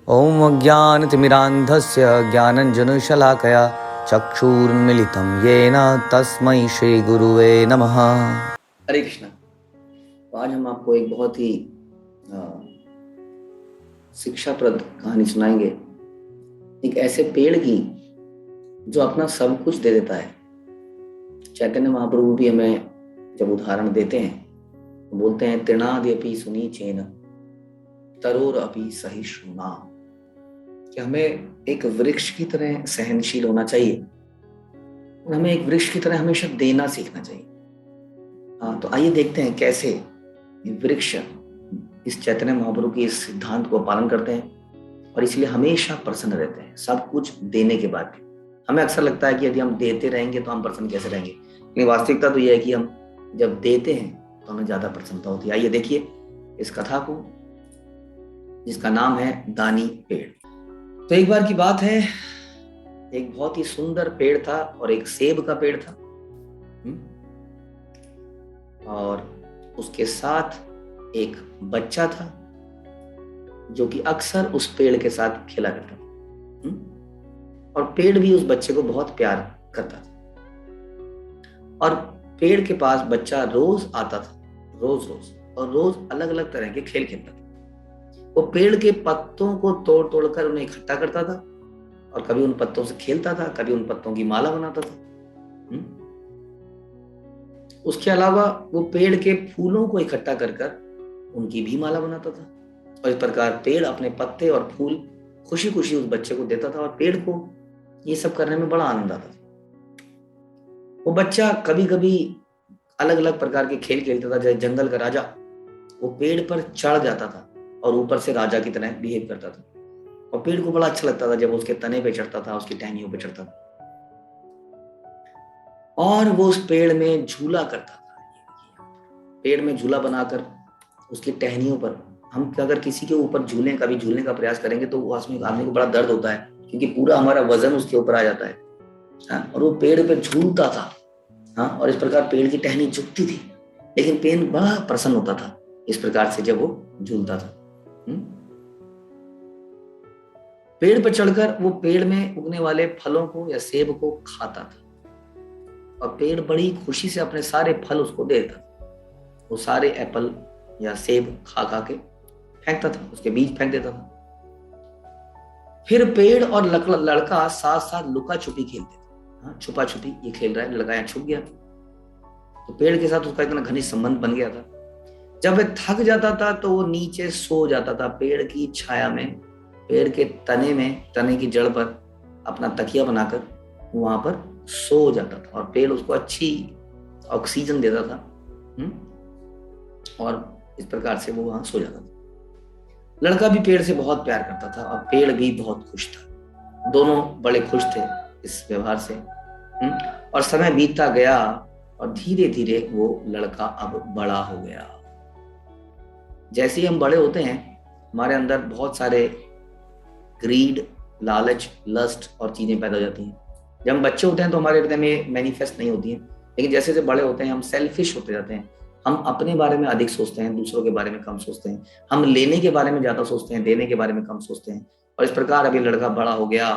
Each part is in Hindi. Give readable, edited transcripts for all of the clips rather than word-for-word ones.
ॐ अज्ञानतिमिरान्धस्य ज्ञानञ्जनशलाकया चक्षुरुन्मीलितं येन तस्मै श्रीगुरुवे नमः। हरे कृष्णा। तो आज हम आपको एक बहुत ही शिक्षाप्रद कहानी सुनाएंगे, एक ऐसे पेड़ की जो अपना सब कुछ दे देता है। चैतन्य महाप्रभु भी हमें जब उदाहरण देते हैं तो बोलते हैं तृणाद्यपि सुनीचेन तरोरपि सहिष्णुना, कि हमें एक वृक्ष की तरह सहनशील होना चाहिए और हमें एक वृक्ष की तरह हमेशा देना सीखना चाहिए। तो आइए देखते हैं कैसे वृक्ष इस चैतन्य महाप्रभु की इस सिद्धांत को पालन करते हैं और इसलिए हमेशा प्रसन्न रहते हैं, सब कुछ देने के बाद भी। हमें अक्सर लगता है कि यदि हम देते रहेंगे तो हम प्रसन्न कैसे रहेंगे, लेकिन वास्तविकता तो यह है कि हम जब देते हैं तो हमें ज्यादा प्रसन्नता होती है। आइए देखिए इस कथा को, जिसका नाम है दानी पेड़। तो एक बार की बात है, एक बहुत ही सुंदर पेड़ था और एक सेब का पेड़ था, और उसके साथ एक बच्चा था जो कि अक्सर उस पेड़ के साथ खेला करता था, और पेड़ भी उस बच्चे को बहुत प्यार करता था। और पेड़ के पास बच्चा रोज आता था, रोज और रोज अलग अलग तरह के खेल खेलता था। वो पेड़ के पत्तों को तोड़ तोड़कर उन्हें इकट्ठा करता था और कभी उन पत्तों से खेलता था, कभी उन पत्तों की माला बनाता था। उसके अलावा वो पेड़ के फूलों को इकट्ठा कर उनकी भी माला बनाता था। और इस प्रकार पेड़ अपने पत्ते और फूल खुशी खुशी उस बच्चे को देता था और पेड़ को ये सब करने में बड़ा आनंद आता था। वो बच्चा कभी कभी अलग अलग प्रकार के खेल खेलता था, जैसे जंगल का राजा। वो पेड़ पर चढ़ जाता था और ऊपर से राजा की तरह बिहेव करता था, और पेड़ को बड़ा अच्छा लगता था जब उसके तने पे चढ़ता था, उसकी टहनियों पे चढ़ता था और वो उस पेड़ में झूला करता था। पेड़ में झूला बनाकर उसकी टहनियों पर हम अगर किसी के ऊपर कभी झूलने का प्रयास करेंगे तो उसमें आदमी को बड़ा दर्द होता है, क्योंकि पूरा हमारा वजन उसके ऊपर आ जाता है। और वो पेड़ पे झूलता था, और इस प्रकार पेड़ की टहनी झुकती थी, लेकिन पेड़ बड़ा प्रसन्न होता था इस प्रकार से जब वो झूलता था। पेड़ पर चढ़कर वो पेड़ में उगने वाले फलों को या सेब को खाता था और पेड़ बड़ी खुशी से अपने सारे फल उसको देता था। वो सारे एप्पल या सेब खा के फेंकता था, उसके बीज फेंक देता था। फिर पेड़ और लड़का साथ साथ लुका छुपी खेलते थे। छुपा छुपी ये खेल रहा है, लड़का यहाँ छुप गया, तो पेड़ के साथ उसका इतना घनिष्ठ संबंध बन गया था। जब वह थक जाता था तो वो नीचे सो जाता था पेड़ की छाया में, पेड़ के तने की जड़ पर अपना तकिया बनाकर वहां पर सो जाता था और पेड़ उसको अच्छी ऑक्सीजन देता था। और इस प्रकार से वो वहां सो जाता था। लड़का भी पेड़ से बहुत प्यार करता था और पेड़ भी बहुत खुश था। दोनों बड़े खुश थे इस व्यवहार से। और समय बीतता गया और धीरे धीरे वो लड़का अब बड़ा हो गया। जैसे ही हम बड़े होते हैं हमारे अंदर बहुत सारे ग्रीड, लालच, लस्ट और चीजें पैदा हो जाती हैं। जब हम बच्चे होते हैं तो हमारे हृदय में मैनिफेस्ट नहीं होती हैं, लेकिन जैसे जैसे बड़े होते हैं हम सेल्फिश होते जाते हैं। हम अपने बारे में अधिक सोचते हैं, दूसरों के बारे में कम सोचते हैं। हम लेने के बारे में ज्यादा सोचते हैं, देने के बारे में कम सोचते हैं। और इस प्रकार अभी लड़का बड़ा हो गया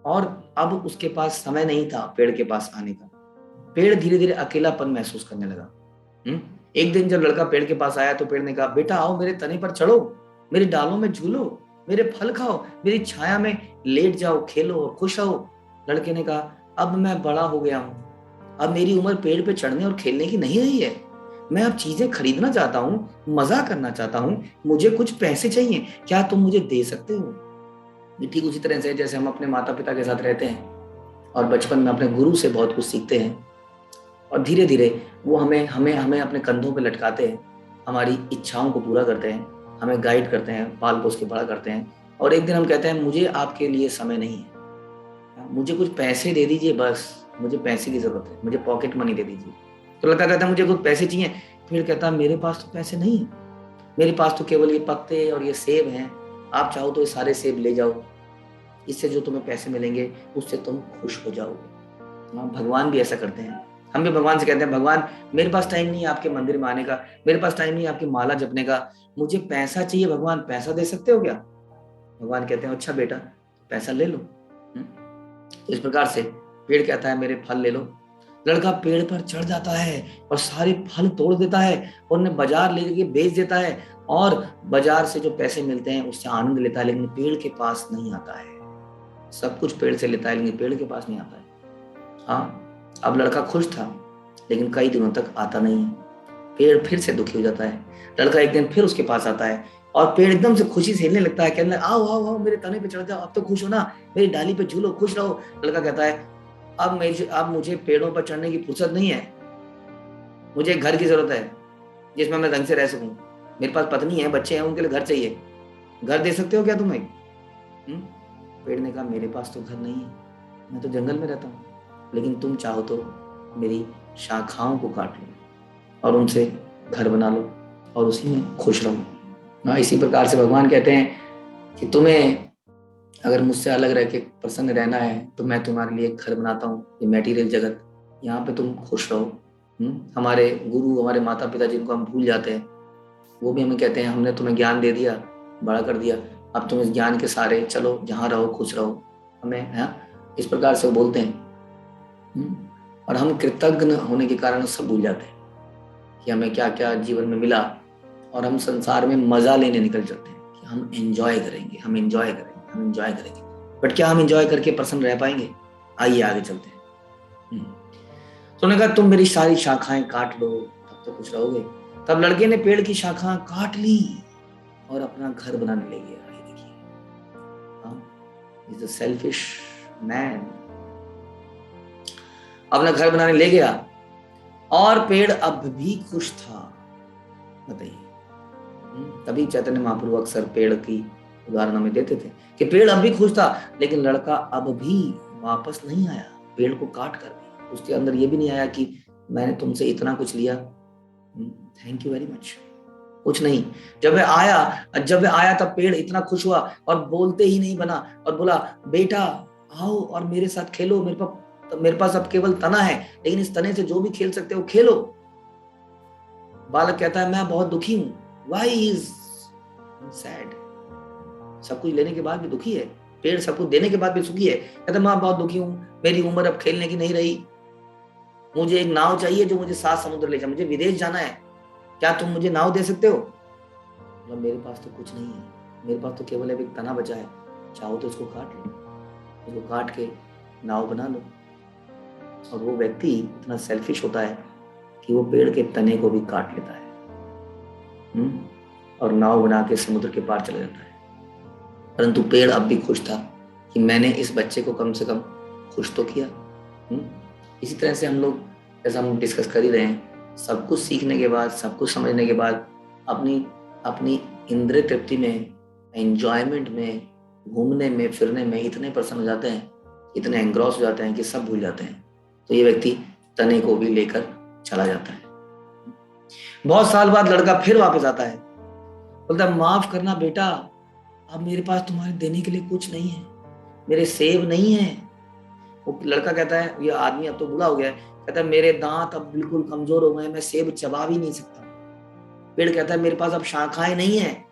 और अब उसके पास समय नहीं था पेड़ के पास आने का। पेड़ धीरे धीरे अकेलापन महसूस करने लगा। एक दिन जब लड़का पेड़ के पास आया तो पेड़ ने कहा, बेटा आओ मेरे तने पर चढ़ो, मेरी डालों में झूलो, मेरे फल खाओ, मेरी छाया में लेट जाओ, खेलो, खुश हो। लड़के ने कहा, अब मैं बड़ा हो गया हूँ, अब मेरी उम्र पेड़ पे चढ़ने और खेलने की नहीं रही है। मैं अब चीजें खरीदना चाहता हूँ, मजा करना चाहता हूँ, मुझे कुछ पैसे चाहिए, क्या तुम मुझे दे सकते हो? ठीक उसी तरह से जैसे हम अपने माता पिता के साथ रहते हैं और बचपन में अपने गुरु से बहुत कुछ सीखते हैं और धीरे धीरे वो हमें अपने कंधों पे लटकाते हैं, हमारी इच्छाओं को पूरा करते हैं, हमें गाइड करते हैं, पाल पोस के बड़ा करते हैं। और एक दिन हम कहते हैं, मुझे आपके लिए समय नहीं है, मुझे कुछ पैसे दे दीजिए, बस मुझे पैसे की जरूरत है, मुझे पॉकेट मनी दे दीजिए। तो लड़का कहता है, मुझे कुछ पैसे चाहिए। फिर कहता है, मेरे पास तो पैसे नहीं है, मेरे पास तो केवल ये पत्ते और ये सेब हैं, आप चाहो तो ये सारे सेब ले जाओ, इससे जो तुम्हें पैसे मिलेंगे उससे तुम खुश हो जाओगे। भगवान भी ऐसा करते हैं, हम भी भगवान से कहते हैं, भगवान मेरे पास टाइम नहीं है आपके मंदिर में आने का, मेरे पास टाइम नहीं है आपकी माला जपने का, मुझे पैसा चाहिए, भगवान पैसा दे सकते हो क्या? भगवान कहते हैं अच्छा बेटा पैसा ले लो। इस प्रकार से पेड़ कहता है मेरे फल ले लो। लड़का पेड़ पर चढ़ जाता है और सारे फल तोड़ देता है और उन्हें बाजार ले के बेच देता है और बाजार से जो पैसे मिलते हैं उससे आनंद लेता है, लेकिन पेड़ के पास नहीं आता है। सब कुछ पेड़ से लेता है लेकिन पेड़ के पास नहीं आता है। हाँ, अब लड़का खुश था लेकिन कई दिनों तक आता नहीं है। पेड़ फिर से दुखी हो जाता है। लड़का एक दिन फिर उसके पास आता है और पेड़ एकदम से खुशी से हिलने लगता है, कहने लगता है आओ आओ आओ मेरे तने पे चढ़ जाओ, अब तो खुश हो ना, मेरी डाली पे झूलो, खुश रहो। लड़का कहता है अब मुझे पेड़ों पर चढ़ने की फुर्सत नहीं है, मुझे एक घर की जरूरत है जिसमें मैं ढंग से रह सकूं। मेरे पास पत्नी है, बच्चे हैं, उनके लिए घर चाहिए, घर दे सकते हो क्या तुम एक? पेड़ ने कहा मेरे पास तो घर नहीं है, मैं तो जंगल में रहता हूँ, लेकिन तुम चाहो तो मेरी शाखाओं को काट लो और उनसे घर बना लो और उसी में खुश रहो। इसी प्रकार से भगवान कहते हैं कि तुम्हें अगर मुझसे अलग रह के प्रसन्न रहना है तो मैं तुम्हारे लिए एक घर बनाता हूँ, ये मटेरियल जगत, यहाँ पे तुम खुश रहो। हमारे गुरु, हमारे माता पिता जिनको हम भूल जाते हैं, वो भी हमें कहते हैं हमने तुम्हें ज्ञान दे दिया, बड़ा कर दिया, अब तुम इस ज्ञान के सारे चलो, जहाँ रहो खुश रहो, हमें है इस प्रकार से बोलते हैं। और हम कृतज्ञ होने के कारण सब भूल जाते हैं कि हमें क्या क्या जीवन में मिला और हम संसार में मजा लेने निकल जाते हैं कि हम एंजॉय करेंगे, हम एंजॉय करेंगे, हम एंजॉय करेंगे। बट क्या हम एंजॉय करके प्रसन्न रह पाएंगे? आइए आगे चलते हैं। तो उन्होंने कहा तुम मेरी सारी शाखाएं काट लो तब तो खुश रहोगे। तब लड़के ने पेड़ की शाखाएं काट ली और अपना घर बनाने लगे। देखिए, इज अ सेल्फिश मैन, अपना घर बनाने ले गया और पेड़ अब भी खुश था। बताइए, तभी चैतन्य महाप्रभु अक्सर पेड़ की उदाहरण हमें देते थे कि पेड़ अब भी खुश था, लेकिन लड़का अब भी वापस नहीं आया, पेड़ को काट कर भी उसके अंदर ये भी नहीं आया कि मैंने तुमसे इतना कुछ लिया, थैंक यू वेरी मच, कुछ नहीं। जब वह आया तब पेड़ इतना खुश हुआ और बोलते ही नहीं बना और बोला बेटा आओ और मेरे साथ खेलो, मेरे पास अब केवल तना है, लेकिन इस तने से जो भी खेल सकते हो खेलो। बालक कहता है मैं बहुत दुखी हूं, Why is sad? सब कुछ लेने के बाद भी दुखी है, पेड़ सब कुछ देने के बाद भी सुखी है। कहता मैं बहुत दुखी हूं, मेरी उम्र अब खेलने की नहीं रही, मुझे एक नाव चाहिए जो मुझे 7 समुद्र ले जाए, मुझे विदेश जाना है, क्या तुम मुझे नाव दे सकते हो? मतलब मेरे पास तो कुछ नहीं है, मेरे पास तो केवल एक तना बचा है, चाहो तो इसको काट लो, इसको काट के नाव बना लो। और वो व्यक्ति इतना सेल्फिश होता है कि वो पेड़ के तने को भी काट लेता है और नाव बना के समुद्र के पार चला जाता है। परंतु पेड़ अब भी खुश था कि मैंने इस बच्चे को कम से कम खुश तो किया। इसी तरह से हम लोग, जैसा हम डिस्कस कर ही रहे हैं, सब कुछ सीखने के बाद, सब कुछ समझने के बाद अपनी इंद्रिय तृप्ति में, एंजॉयमेंट में, घूमने में, फिरने में इतने प्रसन्न हो जाते हैं, इतने एंग्रॉस हो जाते हैं कि सब भूल जाते हैं। तो ये व्यक्ति तने को भी लेकर चला जाता है। बहुत साल बाद लड़का फिर वापस आता है, बोलता माफ करना बेटा, अब मेरे पास तुम्हारे देने के लिए कुछ नहीं है, मेरे सेब नहीं है। वो लड़का कहता है, ये आदमी अब तो बूढ़ा हो गया है, कहता है मेरे दांत अब बिल्कुल कमजोर हो गए, मैं सेब चबा भी नहीं सकता। पेड़ कहता है मेरे पास अब शाखाएं नहीं है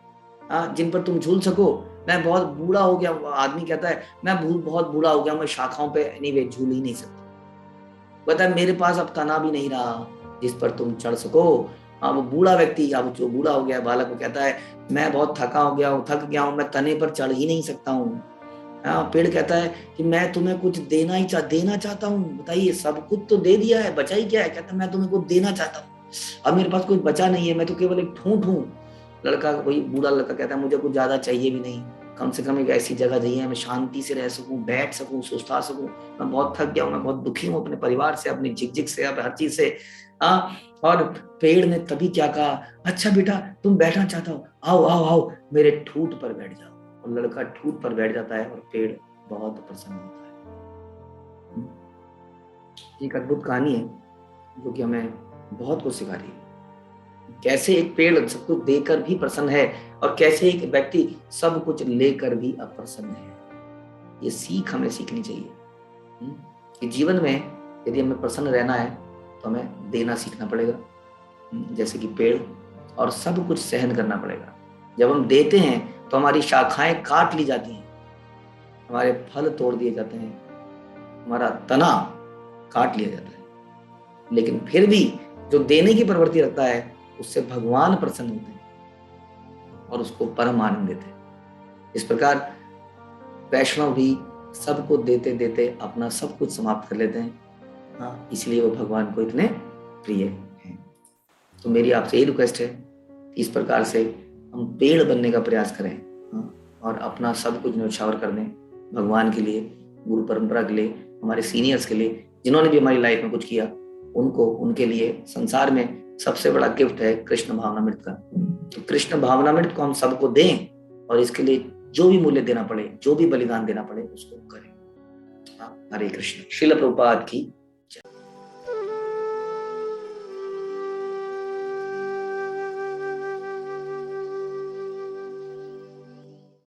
जिन पर तुम झूल सको, मैं बहुत बूढ़ा हो गया। आदमी कहता है मैं बहुत बूढ़ा हो गया, मैं शाखाओं पे नहीं झूल ही नहीं सकता। कहता है मेरे पास अब तना भी नहीं रहा जिस पर तुम चढ़ सको। वो बूढ़ा व्यक्ति, अब जो बूढ़ा हो गया बालक, को कहता है मैं बहुत थक गया हूँ, मैं तने पर चढ़ ही नहीं सकता हूँ। पेड़ कहता है कि मैं तुम्हें कुछ देना चाहता हूँ, बताइए सब कुछ तो दे दिया है, बचा ही क्या है? कहता है मैं तुम्हें कुछ देना चाहता हूँ, अब मेरे पास कुछ बचा नहीं है, मैं तो केवल एक ठूंठ हूँ। लड़का, वही बूढ़ा लड़का कहता है मुझे कुछ ज्यादा चाहिए भी नहीं, कम से कम एक ऐसी जगह चाहिए मैं शांति से रह सकूं, बैठ सकूं, सुस्ता सकूं, मैं बहुत थक गया हूं, मैं बहुत दुखी हूं अपने परिवार से, अपनी झिकझिक से, हर चीज से। और पेड़ ने तभी क्या कहा, अच्छा बेटा तुम बैठना चाहता हो, आओ आओ आओ मेरे ठूंठ पर बैठ जाओ। और लड़का ठूंठ पर बैठ जाता है और पेड़ बहुत प्रसन्न होता है। एक अद्भुत कहानी है जो कि हमें बहुत कुछ सिखा रही है, कैसे एक पेड़ सब कुछ देकर भी प्रसन्न है और कैसे एक व्यक्ति सब कुछ लेकर भी अप्रसन्न है। ये सीख हमें सीखनी चाहिए कि जीवन में यदि हमें प्रसन्न रहना है तो हमें देना सीखना पड़ेगा, जैसे कि पेड़, और सब कुछ सहन करना पड़ेगा। जब हम देते हैं तो हमारी शाखाएं काट ली जाती हैं, हमारे फल तोड़ दिए जाते हैं, हमारा तना काट लिया जाता है, लेकिन फिर भी जो देने की प्रवृत्ति रखता है उससे भगवान प्रसन्न होते हैं और उसको परम आनंद देते हैं। इस प्रकार वैष्णव भी सबको देते देते अपना सब कुछ समाप्त कर लेते हैं। हाँ, इसलिए वो भगवान को इतने प्रिय हैं। तो मेरी आपसे यही रिक्वेस्ट है कि इस प्रकार से हम पेड़ बनने का प्रयास करें, और अपना सब कुछ न्यौछावर कर दें भगवान के लिए, गुरु परंपरा के लिए, हमारे सीनियर्स के लिए, जिन्होंने भी हमारी लाइफ में कुछ किया उनको, उनके लिए। संसार में सबसे बड़ा गिफ्ट है कृष्ण भावनामृत का। तो कृष्ण भावनामृत को हम सबको दें और इसके लिए जो भी मूल्य देना पड़े, जो भी बलिदान देना पड़े, उसको करें। हरे कृष्ण। श्रील प्रभुपाद की